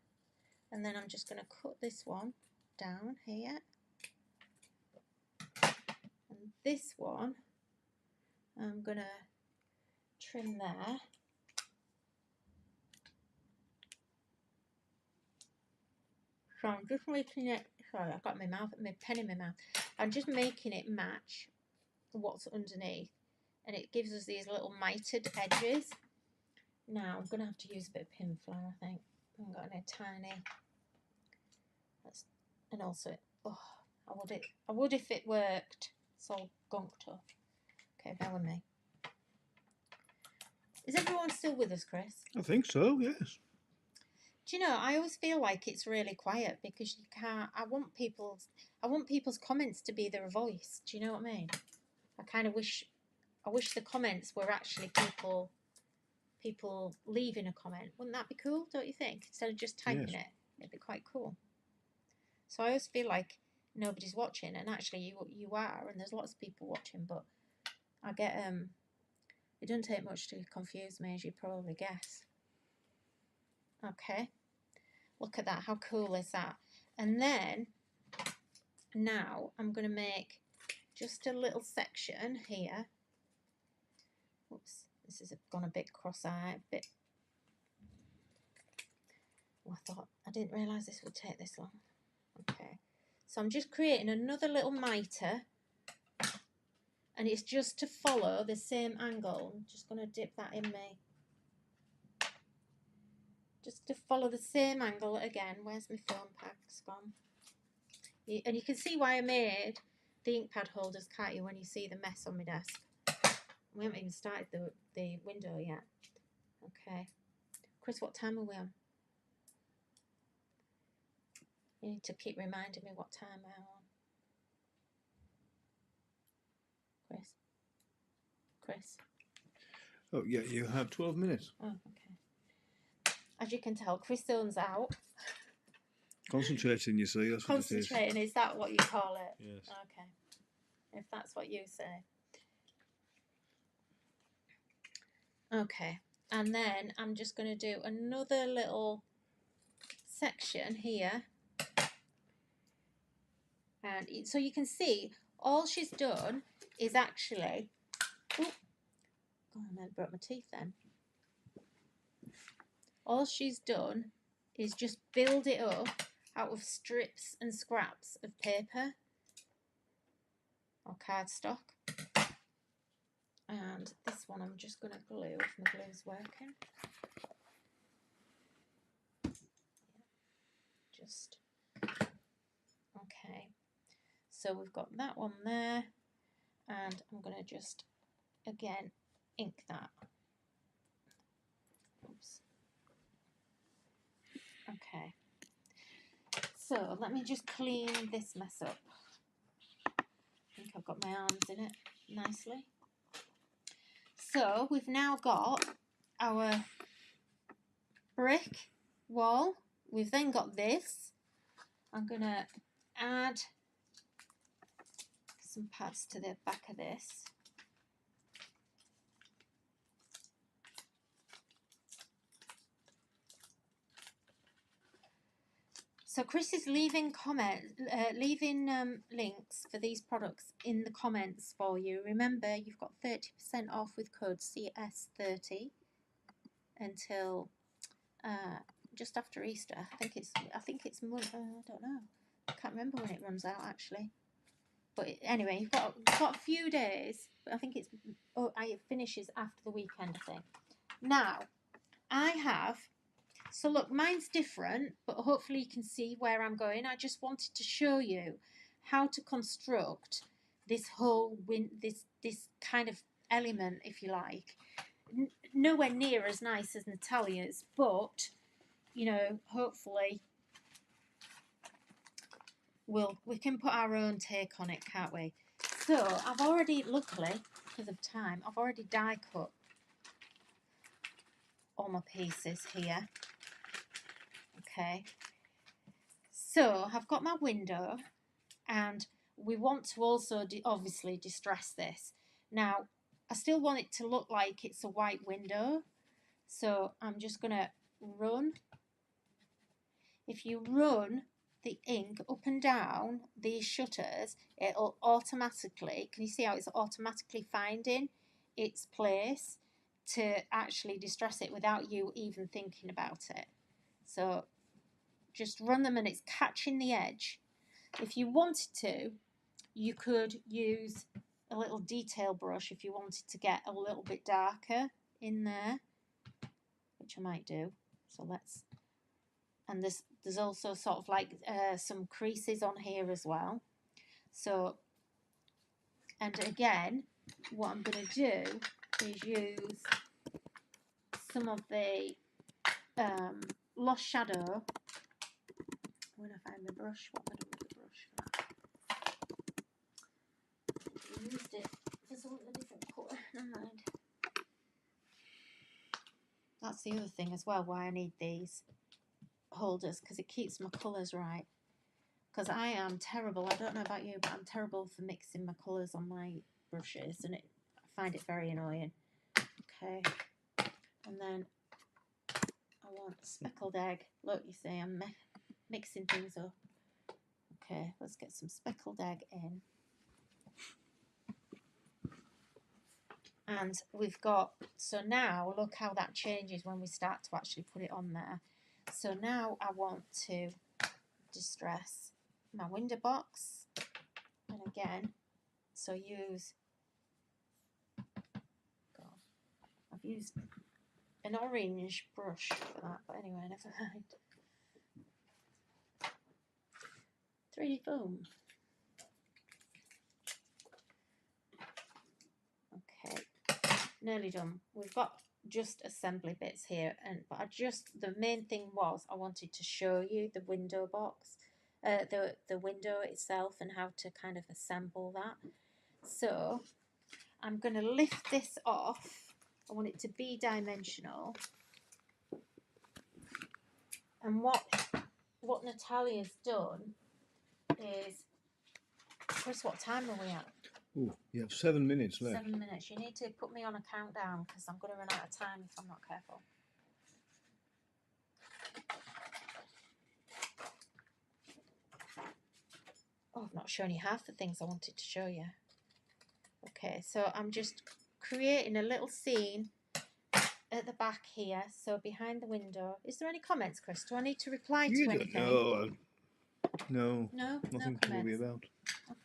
And then I'm just going to cut this one down here. And this one, I'm going to trim there. So I'm just making it, sorry, I've got my pen in my mouth. I'm just making it match what's underneath. And it gives us these little mitered edges. Now I'm going to have to use a bit of pin flour, I think. I haven't got any tiny. And also, oh, I would if it worked. It's all gunked up. Okay, bear with me. Is everyone still with us, Chris? I think so, yes. Do you know, I always feel like it's really quiet because you can't, I want people's comments to be their voice. Do you know what I mean? I kind of wish the comments were actually people leaving a comment. Wouldn't that be cool, don't you think? Instead of just typing it, it'd be quite cool. So I always feel like nobody's watching, and actually you are, and there's lots of people watching, but I get, it doesn't take much to confuse me, as you probably guess. Okay, look at that, how cool is that? And then, now I'm going to make just a little section here. Oops, this has gone a bit cross-eyed, Oh, I didn't realise this would take this long. Okay, So I'm just creating another little mitre, and it's just to follow the same angle. I'm just going to dip that in me. Just to follow the same angle again. Where's my phone pack's gone? And you can see why I made the ink pad holders, can't you, when you see the mess on my desk. We haven't even started the window yet. Okay. Chris, what time are we on? You need to keep reminding me what time I'm on. Chris? Oh, yeah, you have 12 minutes. Oh, okay. As you can tell, Chris zones out. Concentrating, you see, that's what it is. Concentrating, is that what you call it? Yes. Okay. If that's what you say. Okay. And then I'm just going to do another little section here. And so you can see all she's done is actually... Oh, I nearly broke my teeth then. All she's done is just build it up out of strips and scraps of paper or cardstock. And this one I'm just going to glue if my glue's working. Just, okay. So we've got that one there, and I'm going to just, again, ink that. Oops. Okay. So let me just clean this mess up. I think I've got my arms in it nicely. So we've now got our brick wall. We've then got this. I'm going to add some pads to the back of this. So Chris is leaving links for these products in the comments for you. Remember, you've got 30% off with code CS30 until just after Easter. I think it's I don't know. I can't remember when it runs out actually. But anyway, you've got a few days. I think it finishes after the weekend, I think. Now, I have. So look, mine's different, but hopefully you can see where I'm going. I just wanted to show you how to construct this whole this kind of element, if you like. Nowhere near as nice as Natalia's, but you know, hopefully we can put our own take on it, can't we? So I've already, luckily because of time, I've already die cut all my pieces here. Okay, so I've got my window, and we want to also obviously distress this. Now, I still want it to look like it's a white window, so I'm just going to run. If you run the ink up and down these shutters, it'll automatically, can you see how it's automatically finding its place to actually distress it without you even thinking about it. So just run them and it's catching the edge. If you wanted to, you could use a little detail brush if you wanted to get a little bit darker in there, which I might do. So let's, and there's also sort of like some creases on here as well. So, and again, what I'm going to do is use some of the Lost Shadow. When I find the brush, what am I doing with the brush for that? I used it for something different colour. Never mind. That's the other thing as well, why I need these holders, because it keeps my colours right. Because I am terrible, I don't know about you, but I'm terrible for mixing my colours on my brushes, and I find it very annoying. Okay, and then I want speckled egg. Look, you see, I'm mixing things up. Okay, let's get some speckled egg in. And we've got, so now look how that changes when we start to actually put it on there. So now I want to distress my window box, and again, so I've used an orange brush for that, but anyway, never mind. 3D foam. Okay, nearly done. We've got just assembly bits here, but the main thing was I wanted to show you the window box, the window itself, and how to kind of assemble that. So I'm going to lift this off. I want it to be dimensional. And what Natalia's done is, Chris, what time are we at? Oh, you have 7 minutes left. 7 minutes. You need to put me on a countdown because I'm going to run out of time if I'm not careful. Oh, I've not shown you half the things I wanted to show you. Okay, so I'm just creating a little scene at the back here, so behind the window. Is there any comments, Chris? Do I need to reply to anything? No. No? Nothing No to worry comments. about.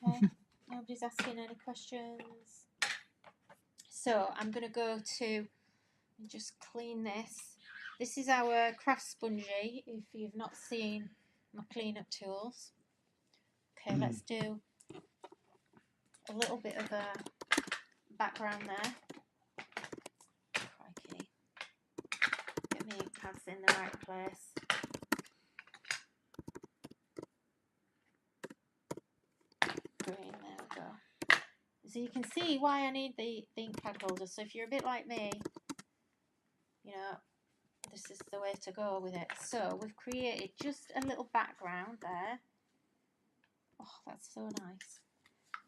Okay, nobody's asking any questions. So I'm going to go to and just clean this. This is our craft spongy, if you've not seen my cleanup tools. Okay, let's do a little bit of a background there. Crikey. Get my ink pads in the right place. Green, there we go. So you can see why I need the ink pad holder. So if you're a bit like me, you know, this is the way to go with it. So we've created just a little background there. Oh, that's so nice.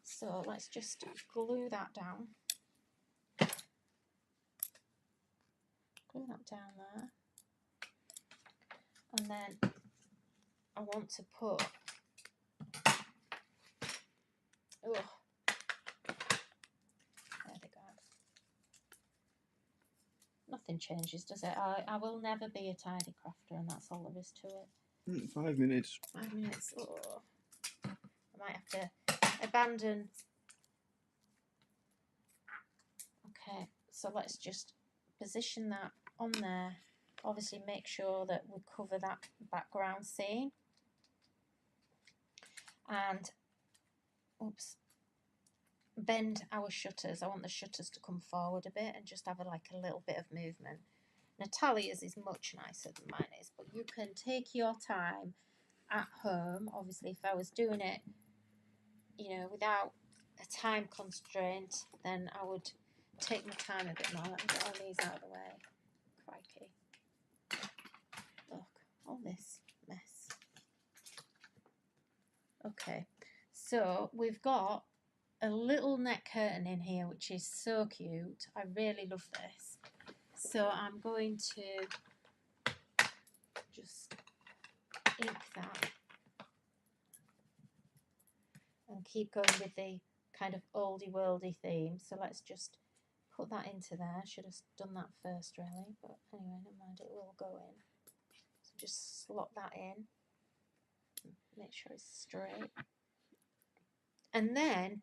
So let's just glue that down. Glue that down there. And then I want to put, oh, there we go. Nothing changes, does it? I will never be a tidy crafter, and that's all there is to it. 5 minutes. 5 minutes. Oh, I might have to abandon. Okay, so let's just position that on there. Obviously make sure that we cover that background scene. And, oops, bend our shutters. I want the shutters to come forward a bit and just have like a little bit of movement. Natalia's is much nicer than mine is, but you can take your time at home. Obviously, if I was doing it, you know, without a time constraint, then I would take my time a bit more. Let me get all these out of the way. Crikey. Look, all this mess. Okay, so we've got a little neck curtain in here, which is so cute. I really love this. So I'm going to just ink that and keep going with the kind of oldie worldy theme. So let's just put that into there. Should have done that first really, but anyway, never mind, it will go in. So just slot that in, make sure it's straight. And then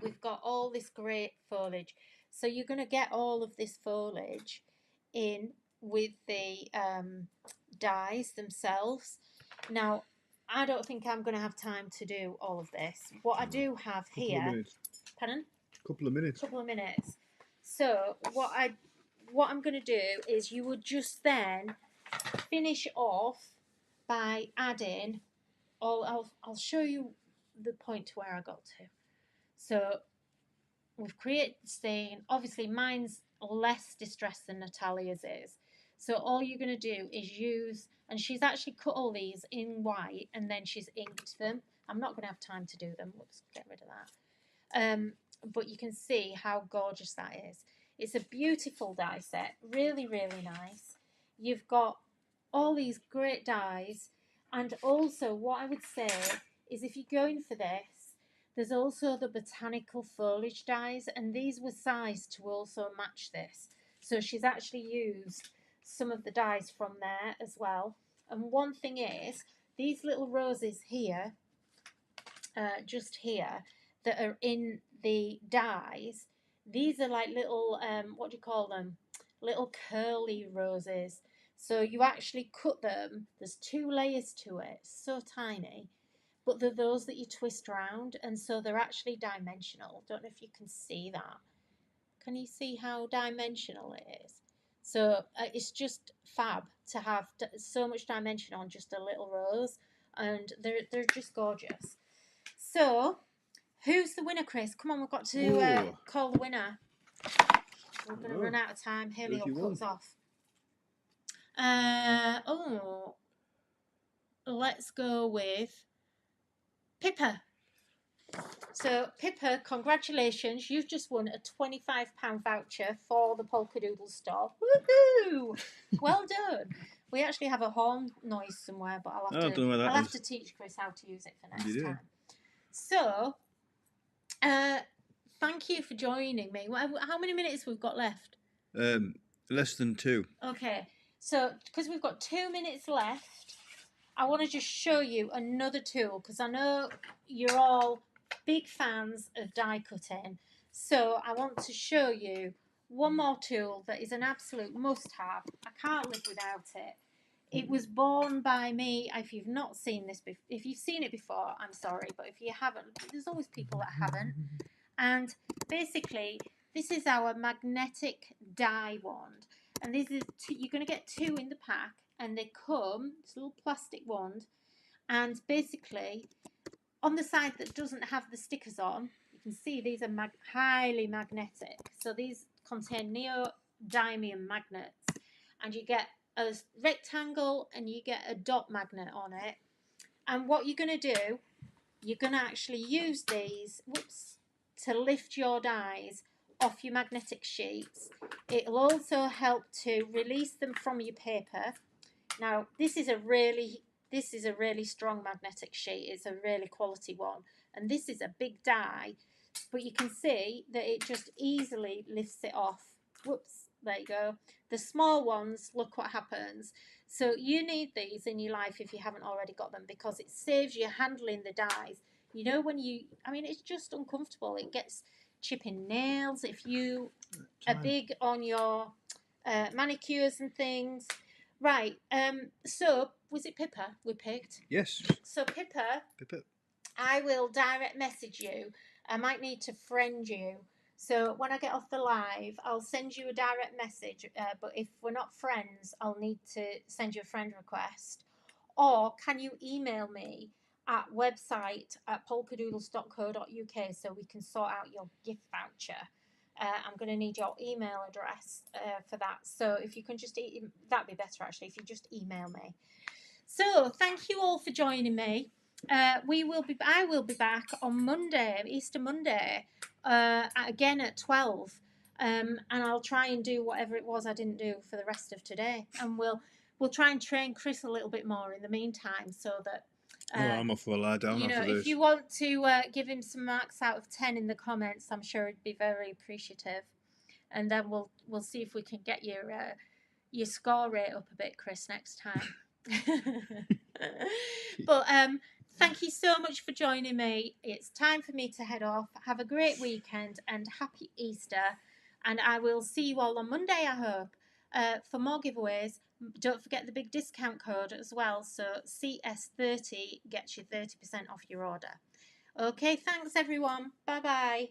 we've got all this great foliage. So you're going to get all of this foliage in with the dies themselves. Now, I don't think I'm going to have time to do all of this. What I do have here... Couple of minutes. Pardon? Couple of minutes. Couple of minutes. So what I'm going to do is you would just then finish off by adding all... I'll show you the point to where I got to. So we've created the stain. Obviously mine's less distressed than Natalia's is. So all you're going to do is use, and she's actually cut all these in white and then she's inked them. I'm not going to have time to do them. Whoops, get rid of that. But you can see how gorgeous that is. It's a beautiful die set. Really, really nice. You've got all these great dies. And also what I would say is if you're going for this, there's also the botanical foliage dies, and these were sized to also match this. So she's actually used some of the dies from there as well. And one thing is, these little roses here, just here, that are in the dies, these are like little, what do you call them? Little curly roses. So you actually cut them. There's 2 layers to it, so tiny. But they're those that you twist around, and so they're actually dimensional. Don't know if you can see that. Can you see how dimensional it is? So it's just fab to have so much dimension on just a little rose, and they're just gorgeous. So, who's the winner, Chris? Come on, we've got to call the winner. We're going to run out of time. Haley will cut us off. Let's go with Pippa. So, Pippa, congratulations. You've just won a £25 voucher for the Polkadoodles store. Woohoo! Well done. We actually have a horn noise somewhere, but I'll have to teach Chris how to use it for next time. So, thank you for joining me. How many minutes we've got left? Less than 2. Okay, so because we've got 2 minutes left, I want to just show you another tool, because I know you're all big fans of die cutting. So I want to show you one more tool that is an absolute must-have. I can't live without it. It was born by me. If you've not seen this, if you've seen it before, I'm sorry, but if you haven't, there's always people that haven't. And basically, this is our magnetic die wand, and this is you're going to get 2 in the pack, and they come. It's a little plastic wand, and basically, on the side that doesn't have the stickers on, you can see these are highly magnetic. So these contain neodymium magnets, and you get a rectangle and you get a dot magnet on it. And what you're going to do, you're going to actually use these to lift your dies off your magnetic sheets. It'll also help to release them from your paper. Now, this is a really strong magnetic sheet. It's a really quality one, and this is a big die, but you can see that it just easily lifts it off. Whoops, there you go. The small ones, look what happens. So you need these in your life if you haven't already got them, because it saves you handling the dies. You know, it's just uncomfortable. It gets chipping nails if you are big on your manicures and things. Right, so was it Pippa we picked? Yes. So Pippa, I will direct message you. I might need to friend you. So when I get off the live, I'll send you a direct message. But if we're not friends, I'll need to send you a friend request. Or can you email me at website at polkadoodles.co.uk so we can sort out your gift voucher. I'm going to need your email address for that. So if you can just, that'd be better actually, if you just email me. So thank you all for joining me. I will be back on Monday, Easter Monday, again at 12. And I'll try and do whatever it was I didn't do for the rest of today. And we'll try and train Chris a little bit more in the meantime, so that I'm off for a lie down after this. If you want to give him some marks out of 10 in the comments, I'm sure he'd be very appreciative. And then we'll see if we can get your score rate up a bit, Chris, next time. But thank you so much for joining me. It's time for me to head off. Have a great weekend and happy Easter. And I will see you all on Monday, I hope, for more giveaways. Don't forget the big discount code as well. So CS30 gets you 30% off your order. Okay, thanks everyone. Bye-bye.